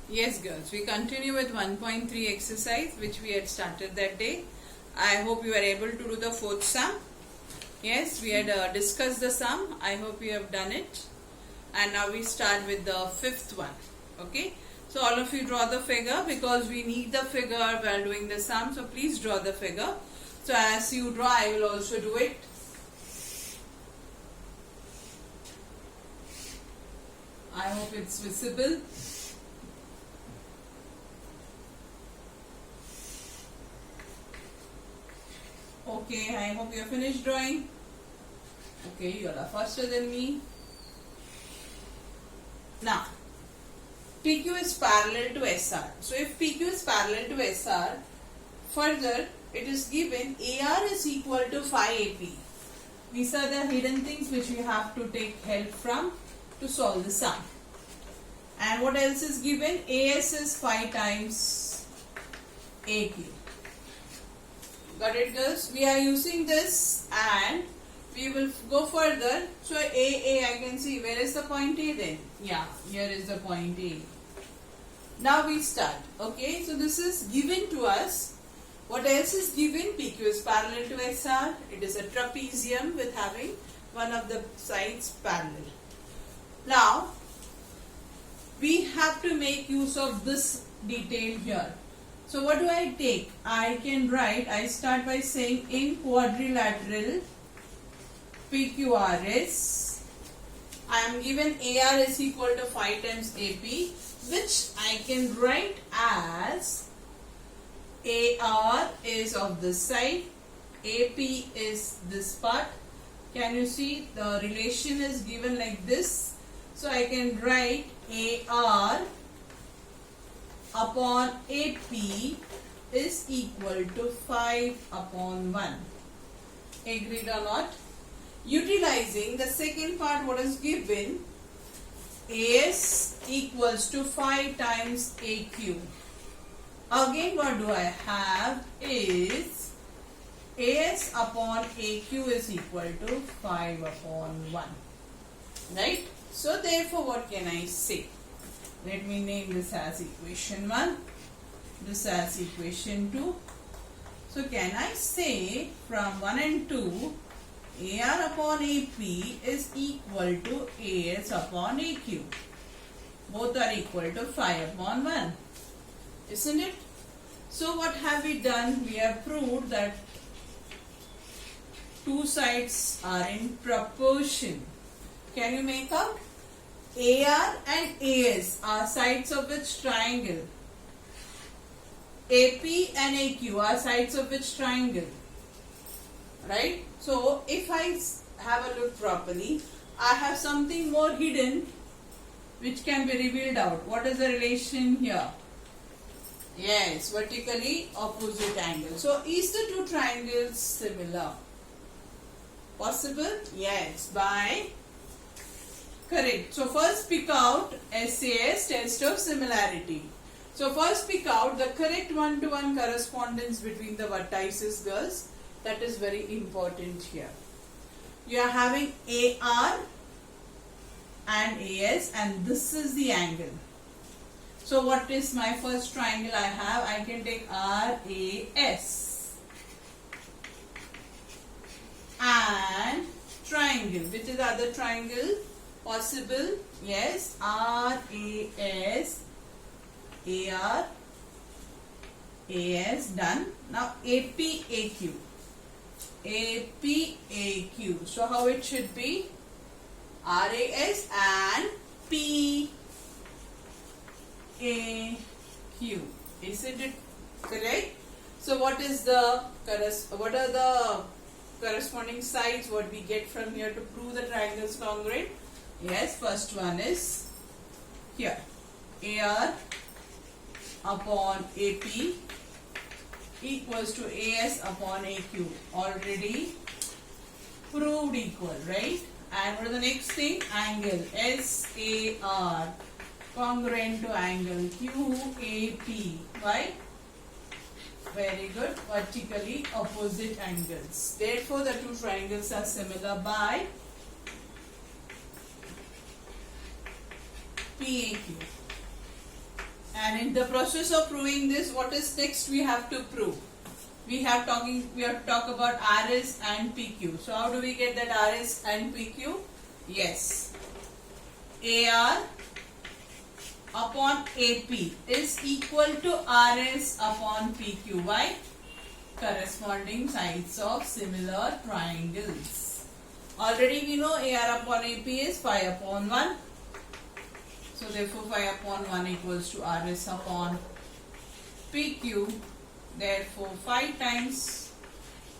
Yes, girls, we continue with 1.3 exercise which we had started that day. I hope you were able to do the fourth sum. Yes, we had discussed the sum. I hope you have done it. And now we start with the fifth one. Okay. So all of you draw the figure because we need the figure while doing the sum. So please draw the figure. So as you draw, I will also do it. I hope it's visible. Okay, I hope you have finished drawing. Okay, you all are faster than me. Now, PQ is parallel to SR. So, if PQ is parallel to SR, further it is given AR is equal to phi AP. These are the hidden things which we have to take help from to solve the sum. And what else is given? AS is phi times AQ. Got it, girls? We are using this and we will go further. So AA, I can see. Where is the point A then? Yeah, here is the point A. Now we start. Okay, so this is given to us. What else is given? PQ is parallel to SR. It is a trapezium with having one of the sides parallel. Now, we have to make use of this detail here. So what do I take? I can write, I start by saying in quadrilateral PQRS, I am given AR is equal to phi times AP, which I can write as AR is of this side, AP is this part. Can you see the relation is given like this? So I can write AR upon AP is equal to 5 upon 1. Agreed or not? Utilizing the second part, what is given? AS equals to 5 times AQ. Again, what do I have is AS upon AQ is equal to 5 upon 1. Right? So, therefore, what can I say? Let me name this as equation 1, this as equation 2. So, can I say from 1 and 2, AR upon AP is equal to AS upon AQ. Both are equal to 5 upon 1. Isn't it? So, what have we done? We have proved that two sides are in proportion. Can you make out? AR and AS are sides of which triangle? AP and AQ are sides of which triangle? Right? So, if I have a look properly, I have something more hidden which can be revealed out. What is the relation here? Yes, vertically opposite angle. So, is the two triangles similar? Possible? Yes, by correct. So first pick out SAS, test of similarity. So first pick out the correct one-to-one correspondence between the vertices, girls. That is very important here. You are having AR and AS and this is the angle. So what is my first triangle I have? I can take RAS and triangle. Which is the other triangle? Possible? Yes. RAS, AR, AS done. Now AP, AQ. AP, AQ. So how it should be? RAS and P, AQ. Isn't it correct? So what is the what are the corresponding sides what we get from here to prove the triangles congruent? Yes, first one is here. AR upon AP equals to AS upon AQ. Already proved equal, right? And what is the next thing? Angle SAR congruent to angle QAP. Why? Very good. Vertically opposite angles. Therefore, the two triangles are similar by PAQ. And in the process of proving this, what is next we have to prove? We have to talk about RS and PQ. So how do we get that RS and PQ? Yes. AR upon AP is equal to RS upon PQ. Why? Corresponding sides of similar triangles. Already we know AR upon AP is 5 upon 1. So therefore 5 upon 1 equals to RS upon PQ. Therefore 5 times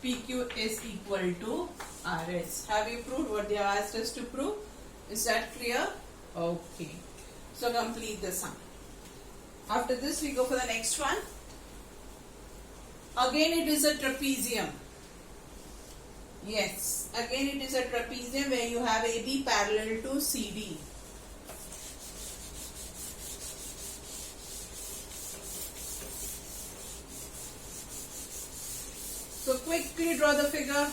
PQ is equal to RS. Have we proved what they have asked us to prove? Is that clear? Okay. So complete the sum. After this we go for the next one. Again it is a trapezium. Yes. Again it is a trapezium where you have AB parallel to CD. So quickly draw the figure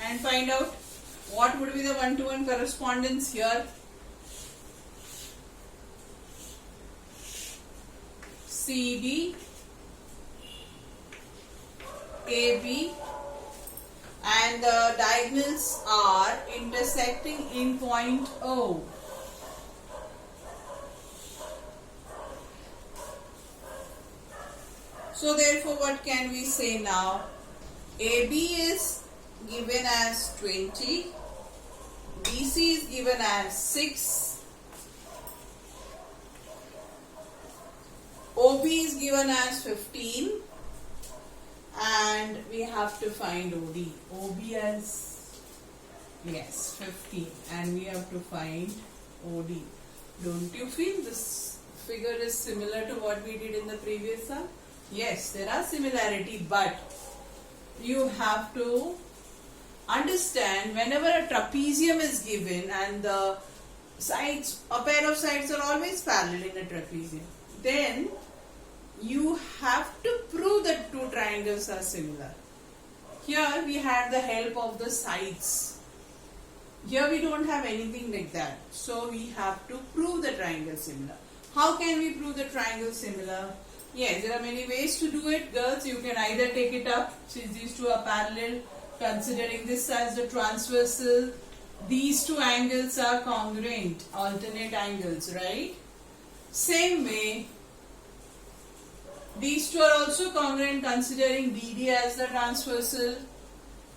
and find out what would be the one-to-one correspondence here. CD, AB, and the diagonals are intersecting in point O. So therefore what can we say now? AB is given as 20, BC is given as 6, OB is given as 15, and we have to find OD. OB as, yes, 15, and we have to find OD. Don't you feel this figure is similar to what we did in the previous sum? Yes, there are similarity, but you have to understand whenever a trapezium is given and the sides, a pair of sides are always parallel in a trapezium, then you have to prove that two triangles are similar. Here we had the help of the sides. Here we don't have anything like that. So we have to prove the triangle similar. How can we prove the triangle similar? Yes, there are many ways to do it, girls. You can either take it up, since these two are parallel, considering this as the transversal, these two angles are congruent, alternate angles, right? Same way, these two are also congruent, considering DD as the transversal,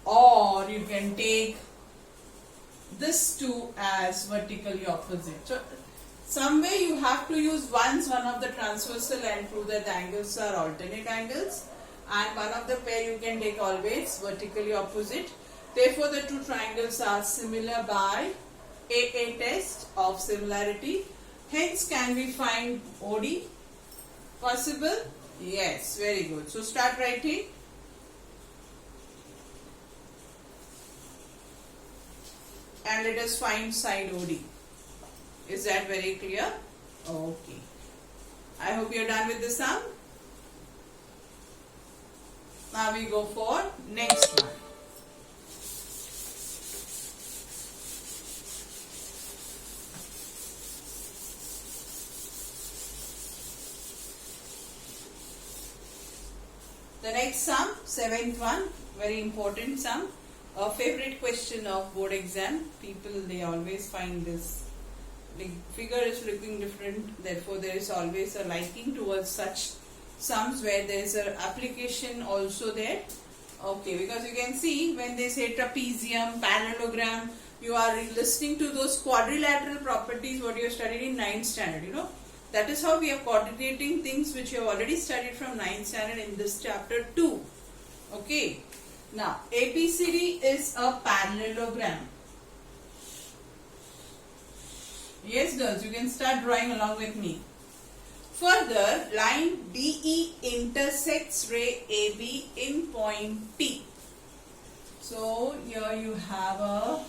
or you can take this two as vertically opposite. So, some way you have to use one of the transversal and prove that the angles are alternate angles, and one of the pair you can take always vertically opposite. Therefore the two triangles are similar by AA test of similarity. Hence can we find OD? Possible? Yes, very good. So start writing. And let us find side OD. Is that very clear? Okay. I hope you are done with the sum. Now we go for next one. The next sum, seventh one, very important sum. A favorite question of board exam. People, they always find this. The figure is looking different, therefore there is always a liking towards such sums where there is an application also there. Okay, because you can see when they say trapezium, parallelogram, you are listening to those quadrilateral properties what you have studied in 9th standard, you know. That is how we are coordinating things which you have already studied from 9th standard in this chapter 2. Okay. Now, ABCD is a parallelogram. Yes, girls, you can start drawing along with me. Further, line DE intersects ray AB in point P. So, here you have a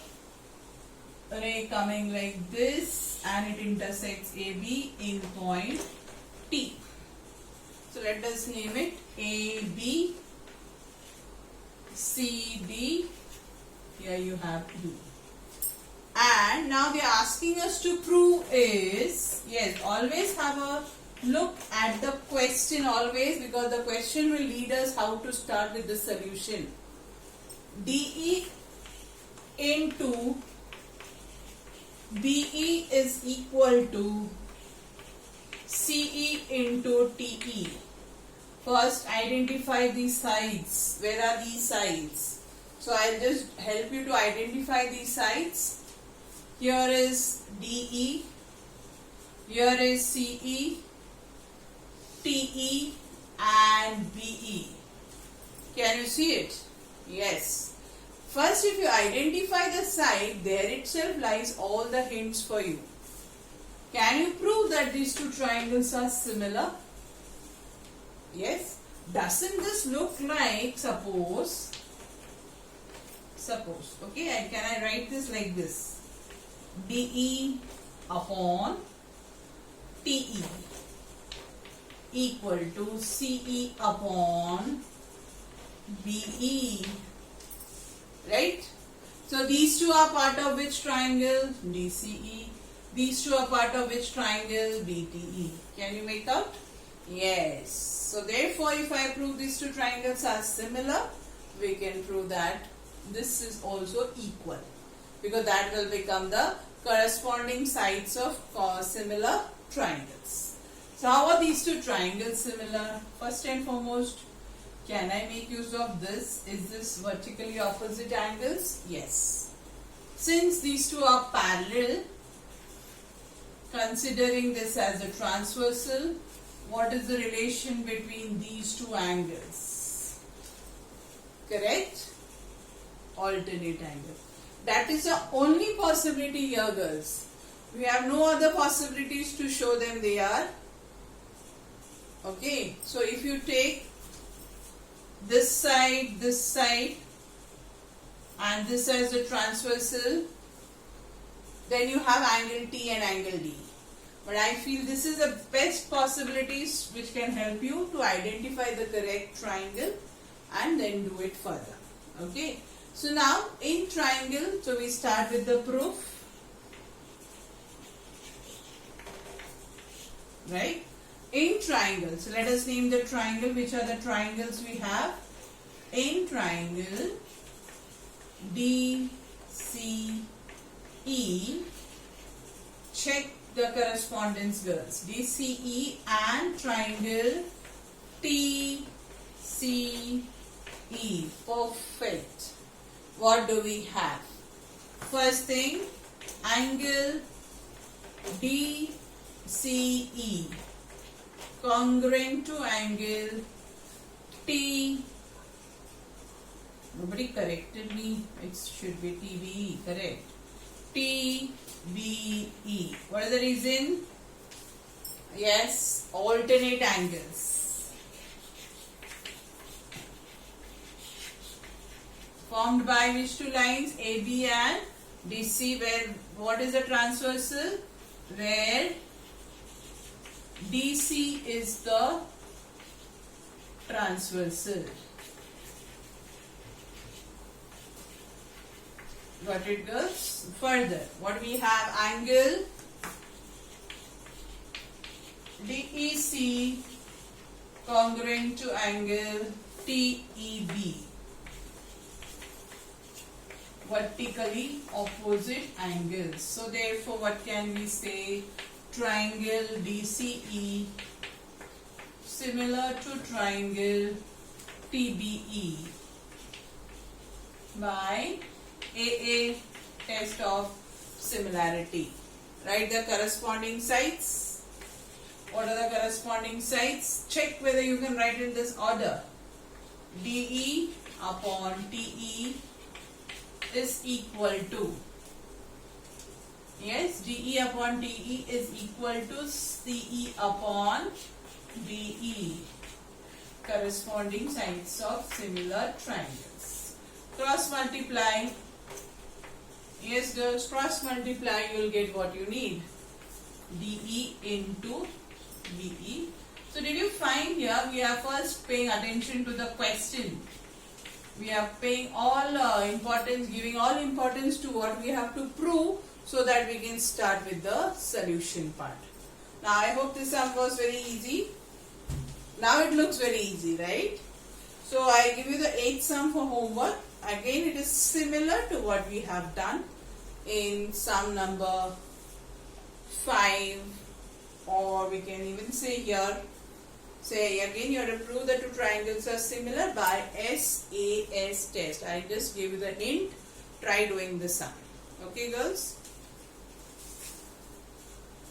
ray coming like this and it intersects AB in point T. So, let us name it AB, CD. Here you have U. And now they are asking us to prove is, yes, always have a look at the question always, because the question will lead us how to start with the solution. DE into BE is equal to CE into TE. First, identify these sides. Where are these sides? So I'll just help you to identify these sides. Here is DE, here is CE, TE and BE. Can you see it? Yes. First, if you identify the side, there itself lies all the hints for you. Can you prove that these two triangles are similar? Yes. Doesn't this look like, suppose, okay, and can I write this like this? DE upon TE equal to CE upon BE, right? So these two are part of which triangle? DCE. These two are part of which triangle? BTE. Can you make out? Yes. So therefore, if I prove these two triangles are similar, we can prove that this is also equal, because that will become the corresponding sides of similar triangles. So how are these two triangles similar? First and foremost, can I make use of this? Is this vertically opposite angles? Yes. Since these two are parallel, considering this as a transversal, what is the relation between these two angles? Correct? Alternate angle. That is the only possibility here, girls. We have no other possibilities to show them they are. Okay. So if you take this side, and this as a transversal, then you have angle T and angle D. But I feel this is the best possibilities which can help you to identify the correct triangle and then do it further. Okay. So now in triangle, so we start with the proof. Right? In triangle, so let us name the triangle. Which are the triangles we have? In triangle DCE, check the correspondence, girls. DCE and triangle TCE. Perfect. What do we have? First thing, angle DCE congruent to angle T. Nobody corrected me. It should be TBE, correct? TBE. What is the reason? Yes, alternate angles. Formed by which two lines? AB and DC, where what is the transversal? Where DC is the transversal. Got it, girls? Further, what we have? Angle DEC congruent to angle TEB. Vertically opposite angles. So therefore, what can we say? Triangle DCE similar to triangle TBE by AA test of similarity. Write the corresponding sides. What are the corresponding sides? Check whether you can write in this order. DE upon TE is equal to, yes, DE upon TE is equal to CE upon BE. Corresponding sides of similar triangles. Cross multiply. Yes, girls, cross multiply, you will get what you need. DE into BE. So did you find here, we are first paying attention to the question. We are paying all importance, giving all importance to what we have to prove, so that we can start with the solution part. Now I hope this sum was very easy. Now it looks very easy, right? So I give you the 8th sum for homework. Again, it is similar to what we have done in sum number 5, or we can even say here, say again you have to prove the two triangles are similar by SAS test. I just gave you the hint. Try doing the sum. Okay girls?